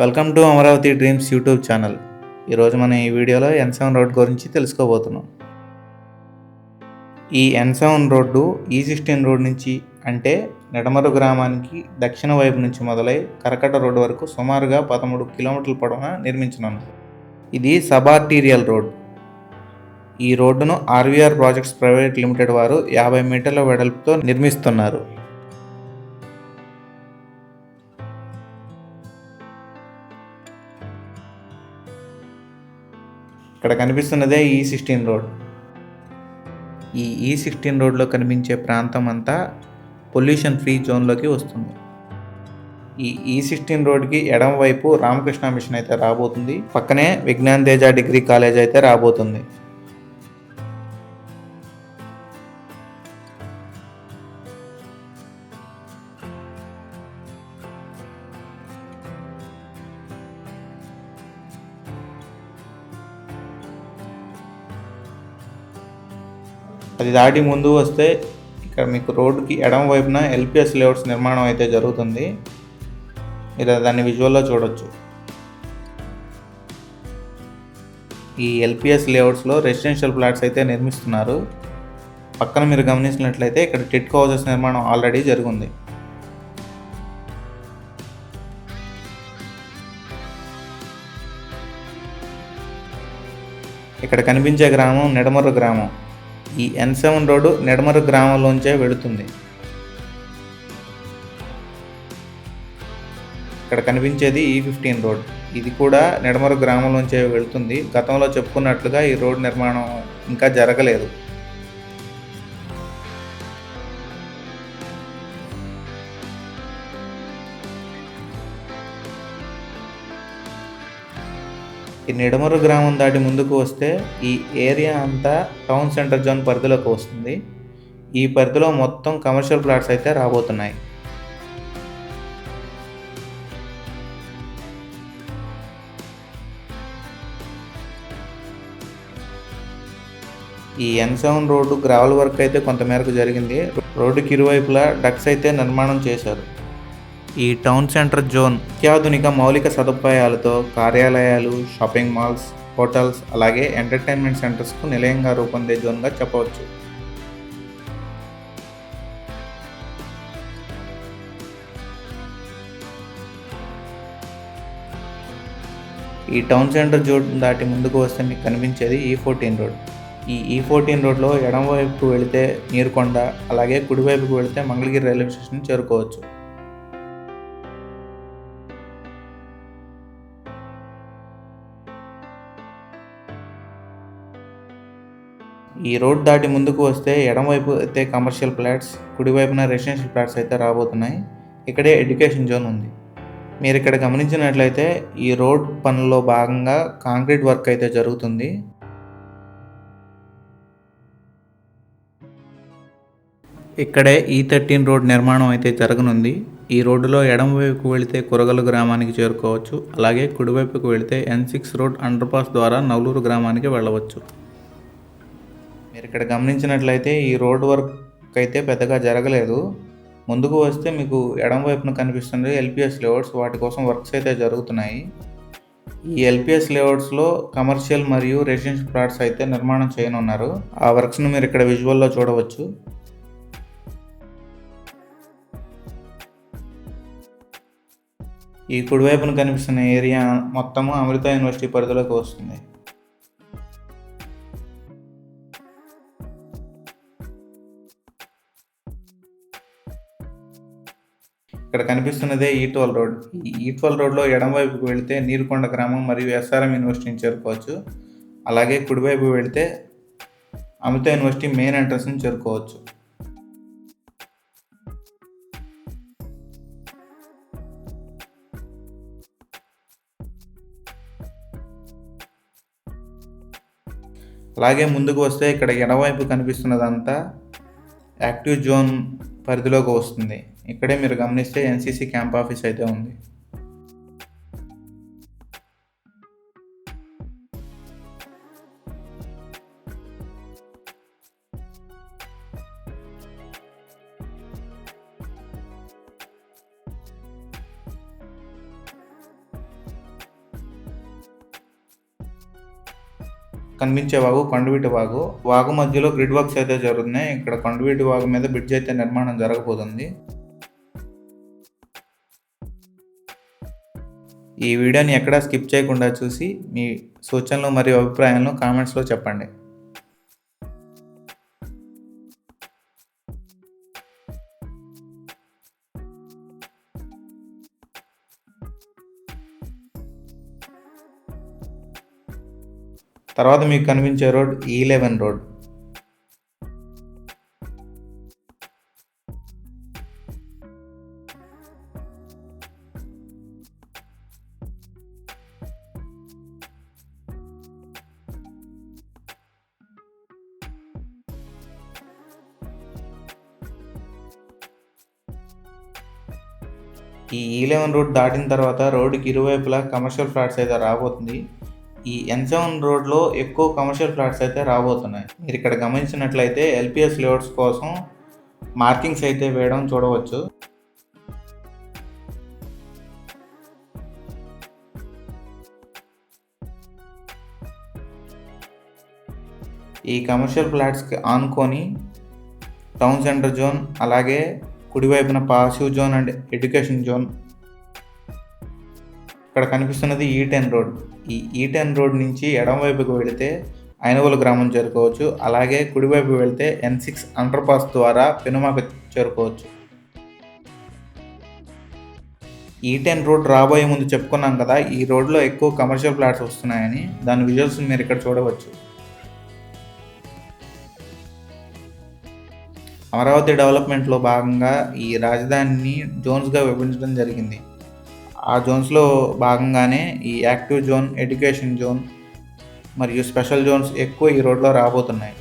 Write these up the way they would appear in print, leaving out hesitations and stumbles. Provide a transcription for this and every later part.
Welcome to Amaravati dreams YouTube channel. ఈరోజు మనం ఈ వీడియోలో N7 రోడ్ గురించి తెలుసుకోబోతున్నాం. ఈ N7 రోడ్డు E16 రోడ్ నుంచి అంటే నెడమరు గ్రామానికి దక్షిణ వైపు నుంచి మొదలై కరకట్ట రోడ్డు వరకు సుమారుగా 13 కిలోమీటర్ల పొడవున నిర్మించనున్నది. ఇది సబార్టీరియల్ రోడ్. ఈ రోడ్డును RVR ప్రాజెక్ట్స్ ప్రైవేట్ లిమిటెడ్ వారు 50 మీటర్ల వెడల్పుతో నిర్మిస్తున్నారు. ఇక్కడ కనిపిస్తున్నదే E16 రోడ్. ఈ E16 రోడ్లో కనిపించే ప్రాంతం అంతా పొల్యూషన్ ఫ్రీ జోన్లోకి వస్తుంది. ఈ E16 రోడ్కి ఎడమ వైపు రామకృష్ణ మిషన్ అయితే రాబోతుంది. పక్కనే విజ్ఞాన్ తేజ డిగ్రీ కాలేజ్ అయితే రాబోతుంది. అది దాటి ముందు వస్తే ఇక్కడ మీకు రోడ్డుకి ఎడమ వైపున LPS లేఅవుట్స్ నిర్మాణం అయితే జరుగుతుంది. మీరు దాన్ని విజువల్లో చూడొచ్చు. ఈ LPS లేఅవుట్స్లో రెసిడెన్షియల్ ఫ్లాట్స్ అయితే నిర్మిస్తున్నారు. పక్కన మీరు గమనించినట్లయితే ఇక్కడ టిట్కో హౌసెస్ నిర్మాణం ఆల్రెడీ జరిగింది. ఇక్కడ కనిపించే గ్రామం నెడమర్రు గ్రామం. ఈ N7 రోడ్డు నెడమరు గ్రామంలోంచే వెళుతుంది. ఇక్కడ కనిపించేది E15 రోడ్. ఇది కూడా నెడమరు గ్రామంలోంచే వెళుతుంది. గతంలో చెప్పుకున్నట్లుగా ఈ రోడ్ నిర్మాణం ఇంకా జరగలేదు. ఈ నిడమరు గ్రామం దాటి ముందుకు వస్తే ఈ ఏరియా అంతా టౌన్ సెంటర్ జోన్ పరిధిలోకి వస్తుంది. ఈ పరిధిలో మొత్తం కమర్షియల్ ప్లాట్స్ అయితే రాబోతున్నాయి. ఈ N7 రోడ్డు గ్రావెల్ వర్క్ అయితే కొంతమేరకు జరిగింది. రోడ్డుకి ఇరువైపులా డక్స్ అయితే నిర్మాణం చేశారు. ఈ టౌన్ సెంటర్ జోన్ అత్యాధునిక మౌలిక సదుపాయాలతో కార్యాలయాలు, షాపింగ్ మాల్స్, హోటల్స్ అలాగే ఎంటర్టైన్మెంట్ సెంటర్స్కు నిలయంగా రూపొందే జోన్గా చెప్పవచ్చు. ఈ టౌన్ సెంటర్ జోన్ దాటి ముందుకు వస్తే మీకు కనిపించేది E14 రోడ్. ఈ E14 రోడ్లో ఎడమ వైపుకు వెళితే నీరుకొండ అలాగే కుడివైపుకు వెళితే మంగళగిరి రైల్వే స్టేషన్ చేరుకోవచ్చు. ఈ రోడ్ దాటి ముందుకు వస్తే ఎడమవైపు అయితే కమర్షియల్ ఫ్లాట్స్, కుడివైపున రెసిడెన్షియల్ ఫ్లాట్స్ అయితే రాబోతున్నాయి. ఇక్కడే ఎడ్యుకేషన్ జోన్ ఉంది. మీరు ఇక్కడ గమనించినట్లయితే ఈ రోడ్ పనుల్లో భాగంగా కాంక్రీట్ వర్క్ అయితే జరుగుతుంది. ఇక్కడే E13 రోడ్ నిర్మాణం అయితే జరగనుంది. ఈ రోడ్డులో ఎడమవైపుకు వెళితే కురగలు గ్రామానికి చేరుకోవచ్చు. అలాగే కుడివైపుకు వెళితే N6 రోడ్ అండర్పాస్ ద్వారా నవలూరు గ్రామానికి వెళ్ళవచ్చు. మీరు ఇక్కడ గమనించినట్లయితే ఈ రోడ్ వర్క్ అయితే పెద్దగా జరగలేదు. ముందుకు వస్తే మీకు ఎడమ వైపున కనిపిస్తుంది LPS లేఅవుట్స్. వాటి కోసం వర్క్స్ అయితే జరుగుతున్నాయి. ఈ LPS లేఅవుట్స్లో కమర్షియల్ మరియు రెసిడెన్షియల్ ప్లాట్స్ అయితే నిర్మాణం చేయనున్నారు. ఆ వర్క్స్ను మీరు ఇక్కడ విజువల్లో చూడవచ్చు. ఈ కుడివైపున కనిపిస్తున్న ఏరియా మొత్తము అమృత యూనివర్సిటీ పరిధిలోకి వస్తుంది. ఇక్కడ కనిపిస్తున్నదే E12 రోడ్. ఈ E12 రోడ్లో ఎడమవైపుకు వెళితే నీరుకొండ గ్రామం మరియు SRM యూనివర్సిటీని చేరుకోవచ్చు. అలాగే కుడివైపు వెళితే అమృత యూనివర్సిటీ మెయిన్ ఎంట్రన్స్ని చేరుకోవచ్చు. అలాగే ముందుకు వస్తే ఇక్కడ ఎడమవైపు కనిపిస్తున్నదంతా యాక్టివ్ జోన్ పరిధిలోకి వస్తుంది. ఇక్కడే మీరు గమనిస్తే NCC క్యాంప్ ఆఫీస్ అయితే ఉంది. కనిపించే వాగు కొండవీటి వాగు. వాగు మధ్యలో గ్రిడ్ వర్క్స్ అయితే జరుగుతున్నాయి. ఇక్కడ కొండవీటి వాగు మీద బ్రిడ్జ్ అయితే నిర్మాణం జరగబోతుంది. ఈ వీడియోని ఎక్కడా స్కిప్ చేయకుండా చూసి మీ సూచనలు మరియు అభిప్రాయాలను కామెంట్స్లో చెప్పండి. తర్వాత మీకు కనిపించే రోడ్ E11 రోడ్. ఈ E11 రోడ్ దాటిన తర్వాత రోడ్డుకి ఇరువైపులా కమర్షియల్ ఫ్లాట్స్ అయితే రాబోతుంది. ఈ N7 రోడ్లో ఎక్కువ కమర్షియల్ ఫ్లాట్స్ అయితే రాబోతున్నాయి. మీరు ఇక్కడ గమనించినట్లయితే LPS లేఅవుట్స్ కోసం మార్కింగ్స్ అయితే వేయడం చూడవచ్చు. ఈ కమర్షియల్ ఫ్లాట్స్కి ఆనుకొని టౌన్ సెంటర్ జోన్, అలాగే కుడివైపున passive zone and education zone. ఇక్కడ కనిపిస్తున్నది E10 రోడ్. ఈ E10 రోడ్ నుంచి ఎడమవైపుకు వెళితే ఐనవోలు గ్రామం చేరుకోవచ్చు. అలాగే కుడివైపు వెళితే N6 అండర్ పాస్ ద్వారా పెనుమాక చేరుకోవచ్చు. E10 రోడ్ రాబోయే ముందు చెప్పుకున్నాం కదా, ఈ రోడ్లో ఎక్కువ కమర్షియల్ ఫ్లాట్స్ వస్తున్నాయని. దాని విజువల్స్ మీరు ఇక్కడ చూడవచ్చు. అమరావతి డెవలప్మెంట్లో భాగంగా ఈ రాజధానిని జోన్స్గా విభజించడం జరిగింది. ఆ జోన్స్లో భాగంగానే ఈ యాక్టివ్ జోన్, ఎడ్యుకేషన్ జోన్ మరియు స్పెషల్ జోన్స్ ఎక్కువ ఈ రోడ్లో రాబోతున్నాయి.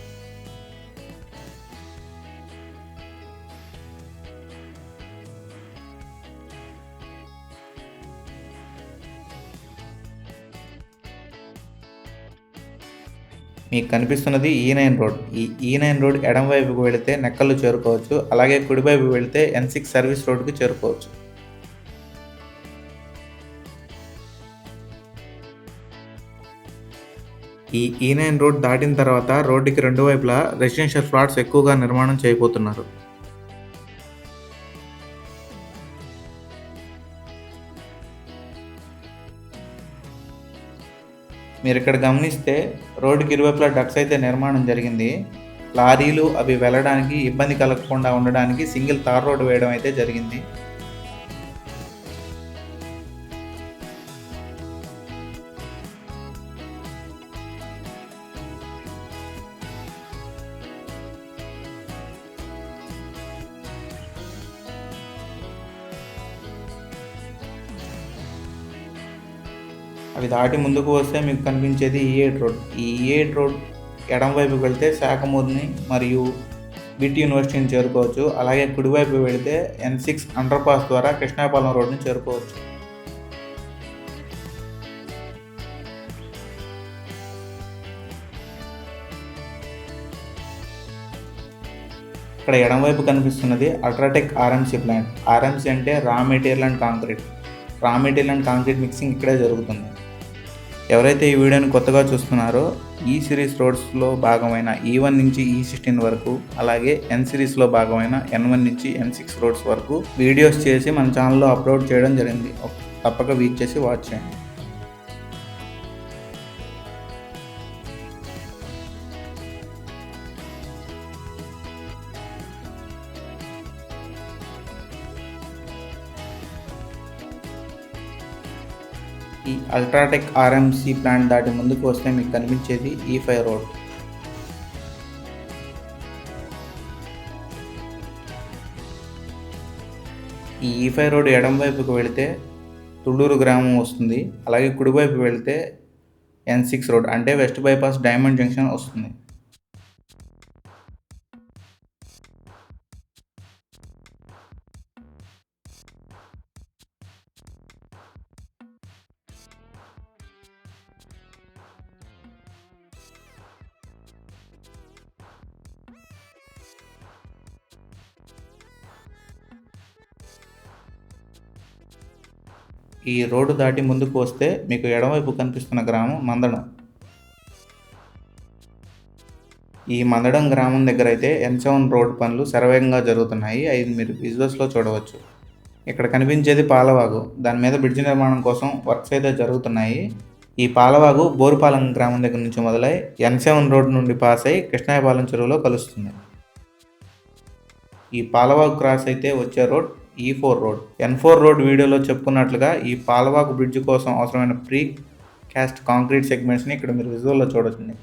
మీకు కనిపిస్తున్నది E9 రోడ్. ఈ E9 రోడ్ ఎడమ వైపుకు వెళితే నెక్కల్లు చేరుకోవచ్చు. అలాగే కుడివైపు వెళితే N6 సర్వీస్ రోడ్కి చేరుకోవచ్చు. ఈ E9 రోడ్ దాటిన తర్వాత రోడ్డుకి రెండు వైపులా రెసిడెన్షియల్ ఫ్లాట్స్ ఎక్కువగా నిర్మాణం చేయబోతున్నారు. మీరు ఇక్కడ గమనిస్తే రోడ్డుకి ఇరువైపులా డక్స్ అయితే నిర్మాణం జరిగింది. లారీలు అవి వెళ్ళడానికి ఇబ్బంది కలగకుండా ఉండడానికి సింగిల్ తార్ రోడ్ వేయడం అయితే జరిగింది. అవి దాటి ముందుకు వస్తే మీకు కనిపించేది E8 రోడ్. ఈ E8 రోడ్ ఎడమ వైపుకి వెళ్తే శాఖమూరుని మరియు బిట్ యూనివర్సిటీని చేరుకోవచ్చు. అలాగే కుడివైపు వెళితే N6 అండర్ పాస్ ద్వారా కృష్ణాపాలెం రోడ్ని చేరుకోవచ్చు. ఇక్కడ ఎడమవైపు కనిపిస్తున్నది అల్ట్రాటెక్ RMC ప్లాంట్. RMC అంటే raw material and concrete. Raw material and concrete mixing ఇక్కడే జరుగుతుంది. ఎవరైతే ఈ వీడియోని కొత్తగా చూస్తున్నారో, ఈ సిరీస్ రోడ్స్లో భాగమైన E1 నుంచి E16 వరకు, అలాగే N సిరీస్లో భాగమైన N1 నుంచి N6 రోడ్స్ వరకు వీడియోస్ చేసి మన ఛానల్లో అప్లోడ్ చేయడం జరిగింది. తప్పక వీచ్ చేసి వాచ్ చేయండి. ఈ అల్ట్రాటెక్ RMC ప్లాంట్ దాటి ముందుకు వస్తే మీకు కనిపించేది E5 రోడ్. ఈ E5 రోడ్ ఎడమ వైపుకు వెళితే తుళ్ళూరు గ్రామం వస్తుంది. అలాగే కుడివైపు వెళితే N6 రోడ్ అంటే వెస్ట్ బైపాస్ డైమండ్ జంక్షన్ వస్తుంది. ఈ రోడ్డు దాటి ముందుకు వస్తే మీకు ఎడమవైపు కనిపిస్తున్న గ్రామం మందడం. ఈ మందడం గ్రామం దగ్గర అయితే N7 రోడ్ పనులు శరవేగంగా జరుగుతున్నాయి. అవి మీరు విజువల్స్లో చూడవచ్చు. ఇక్కడ కనిపించేది పాలవాగు. దాని మీద బ్రిడ్జి నిర్మాణం కోసం వర్క్స్ అయితే జరుగుతున్నాయి. ఈ పాలవాగు బోరుపాలెం గ్రామం దగ్గర నుంచి మొదలై N7 రోడ్ నుండి పాస్ అయి కృష్ణాయపాలెం చెరువులో కలుస్తుంది. ఈ పాలవాగు క్రాస్ అయితే వచ్చే road E4 road. N4 road వీడియోలో చెప్పుకున్నట్లుగా ఈ పాలవాగు బ్రిడ్జ్ కోసం అవసరమైన ప్రీ కాస్ట్ కాంక్రీట్ సెగ్మెంట్స్ని ఇక్కడ మీరు విజువల్లో చూడొచ్చు.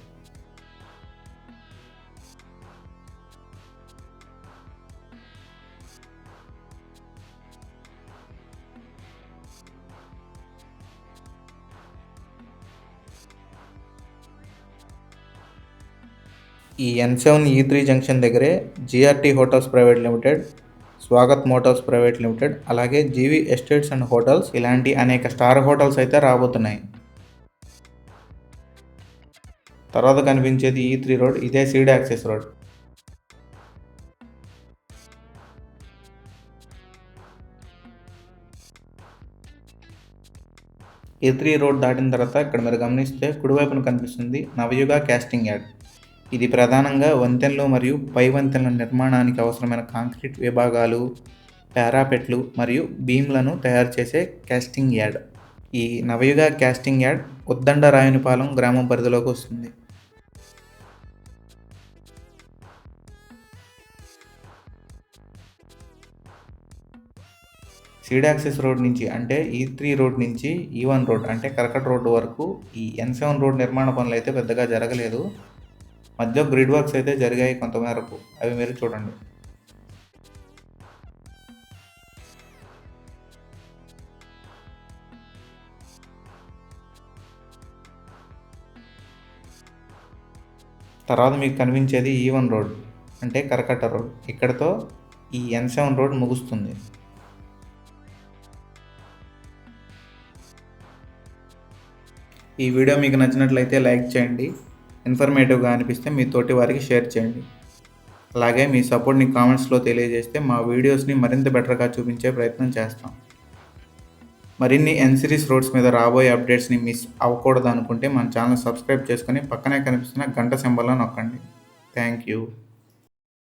ఈ N7 E3 జంక్షన్ దగ్గరే GRT hotels private limited, Swagat Motors private limited, అలాగే జీవి ఎస్టేట్స్ అండ్ హోటల్స్ ఇలాంటి అనేక స్టార్ హోటల్స్ అయితే రాబోతున్నాయి. తర్వాత కనిపించేది E3 రోడ్. ఇదే seed access road. E3 road దాటిన తర్వాత ఇక్కడ మీరు గమనిస్తే కుడివైపున కనిపిస్తుంది నవయుగ కాస్టింగ్ యార్డ్. ఇది ప్రధానంగా వంతెనలు మరియు పై వంతెనల నిర్మాణానికి అవసరమైన కాంక్రీట్ విభాగాలు, పారాపెట్లు మరియు బీమ్లను తయారు చేసే కాస్టింగ్ యార్డ్. ఈ నవయుగ కాస్టింగ్ యార్డ్ ఉద్దండరాయునిపాలెం గ్రామం పరిధిలోకి వస్తుంది. సీడ్ యాక్సెస్ రోడ్ నుంచి అంటే E3 రోడ్ నుంచి E1 రోడ్ అంటే కర్కట్ రోడ్డు వరకు ఈ N7 రోడ్ నిర్మాణ పనులు అయితే పెద్దగా జరగలేదు. మధ్య గ్రిడ్ వర్క్స్ అయితే జరిగాయి కొంతమేరకు. అవి మీరు చూడండి. తర్వాత మీకు కనిపించేది E1 రోడ్ అంటే కరకట్ట రోడ్. ఇక్కడతో ఈ N7 రోడ్ ముగుస్తుంది. ఈ వీడియో మీకు నచ్చినట్లయితే లైక్ చేయండి. ఇన్ఫర్మేటివ్గా అనిపిస్తే మీ తోటి వారికి షేర్ చేయండి. అలాగే మీ సపోర్ట్ని కామెంట్స్లో తెలియజేస్తే మా వీడియోస్ని మరింత బెటర్గా చూపించే ప్రయత్నం చేస్తాం. మరిన్ని N సిరీస్ రోడ్స్ మీద రాబోయే అప్డేట్స్ని మిస్ అవ్వకూడదు అనుకుంటే మన ఛానల్ సబ్స్క్రైబ్ చేసుకొని పక్కనే కనిపిస్తున్న గంట సింబల్ని నొక్కండి. Thank you.